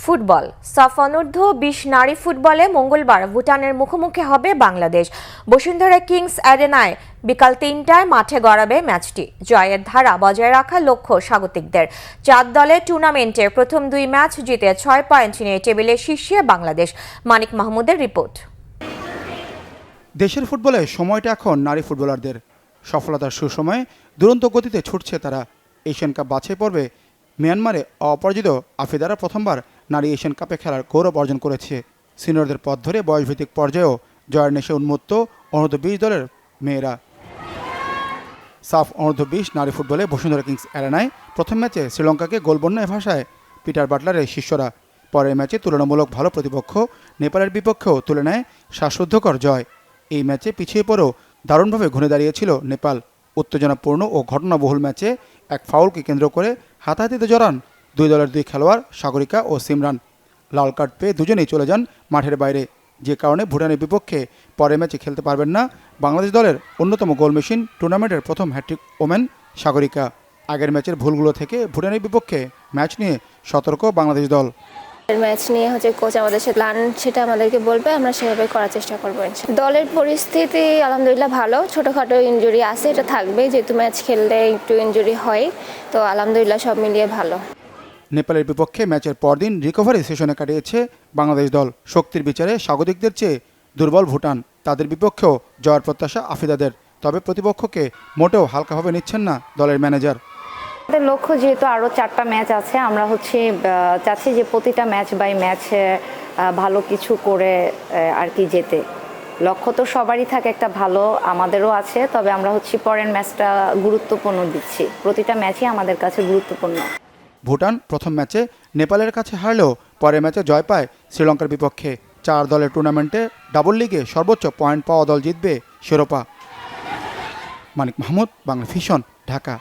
Football সাফ অনূর্ধ্ব 20 নারী ফুটবলে মঙ্গলবার ভুটানের মুখোমুখি হবে বাংলাদেশ। বসুন্ধরা কিংস অ্যারেনায় বিকাল 3টায় মাঠে গড়াবে ম্যাচটি। জয়ের ধারা বজায় রাখার লক্ষ্য স্বাগতিকদের। 4 দলের টুর্নামেন্টের প্রথম 2 ম্যাচ জিতে 6 পয়েন্ট নিয়ে টেবিলের শীর্ষে বাংলাদেশ। মানিক মাহমুদের রিপোর্ট। দেশের ফুটবলে সময়টা এখন নারী ফুটবলারদের। সফলতার সুসময়ে দুরন্ত গতিতে ছুটছে তারা। এশিয়ান কাপ বাছাই পর্বে মিয়ানমারে অপরাজিত আফিদারা প্রথমবার নারী এশিয়ান কাপে খেলার গৌরব অর্জন করেছে। সিনিয়রদের পথ ধরে বয়সভিত্তিক পর্যায়েও জয়ের নেশে উন্মত্ত অনূর্ধ্ব 20 দলের মেয়েরা। সাফ অনূর্ধ্ব 20 নারী ফুটবলে বসুন্ধরা কিংস অ্যারেনায় প্রথম ম্যাচে শ্রীলঙ্কাকে গোলবন্যা ভাষায় পিটার বাটলারের শিষ্যরা। পরের ম্যাচে তুলনামূলক ভালো প্রতিপক্ষ নেপালের বিপক্ষেও তুলে নেয় শ্বাসরুদ্ধকর জয়। এই ম্যাচে পিছিয়ে পড়েও দারুণভাবে ঘুরে দাঁড়িয়েছিল নেপাল। উত্তেজনাপূর্ণ ও ঘটনাবহুল ম্যাচে এক ফাউলকে কেন্দ্র করে হাতাহাতিতে জড়ান 2 দলের 2 খেলোয়াড় সাগরিকা ও সিমরান। লাল কার্ড পেয়ে দুজনেই চলে যান মাঠের বাইরে, যে কারণে ভুটানের বিপক্ষে পরের ম্যাচে খেলতে পারবেন না বাংলাদেশ দলের অন্যতম গোল মেশিন, টুর্নামেন্টের প্রথম হ্যাট্রিক ওমেন সাগরিকা। আগের ম্যাচের ভুলগুলো থেকে ভুটানের বিপক্ষে ম্যাচ নিয়ে সতর্ক বাংলাদেশ দল। ম্যাচ নিয়ে কোচ আমাদের সাথে প্ল্যান সেটা আমাদেরকে বলবে, আমরা সেভাবে করার চেষ্টা করবো। দলের পরিস্থিতি আলহামদুলিল্লাহ ভালো, ছোটোখাটো ইনজুরি আছে, এটা থাকবে যেহেতু ম্যাচ খেললে একটু ইনজুরি হয়, তো আলহামদুলিল্লাহ সব মিলিয়ে ভালো। নেপালের বিপক্ষে ম্যাচের পরদিন রিকভারি সেশনে কাটিয়েছে বাংলাদেশ দল। শক্তির বিচারে স্বাগতিকদের চেয়ে দুর্বল ভুটান, তাদের বিপক্ষেও জয়ের প্রত্যাশা আফিদাদের। তবে প্রতিপক্ষকে মোটেও হালকাভাবে নিচ্ছেন না দলের ম্যানেজার। আমাদের লক্ষ্য যেহেতু আরও 4টা ম্যাচ আছে, আমরা চাচ্ছি যে প্রতিটা ম্যাচ বাই ম্যাচ ভালো কিছু করে আর কি যেতে। লক্ষ্য তো সবারই থাকে একটা ভালো, আমাদেরও আছে, তবে আমরা পরের ম্যাচটা গুরুত্বপূর্ণ দিচ্ছি। প্রতিটা ম্যাচই আমাদের কাছে গুরুত্বপূর্ণ। ভুটান প্রথম ম্যাচে নেপালের কাছে হারলেও পরের ম্যাচে জয় পায় শ্রীলঙ্কার বিপক্ষে। 4 দলের টুর্নামেন্টে ডাবল লিগে সর্বোচ্চ পয়েন্ট পাওয়া দল জিতবে শিরোপা। মানিক মাহমুদ, বাংলা ভিশন, ঢাকা।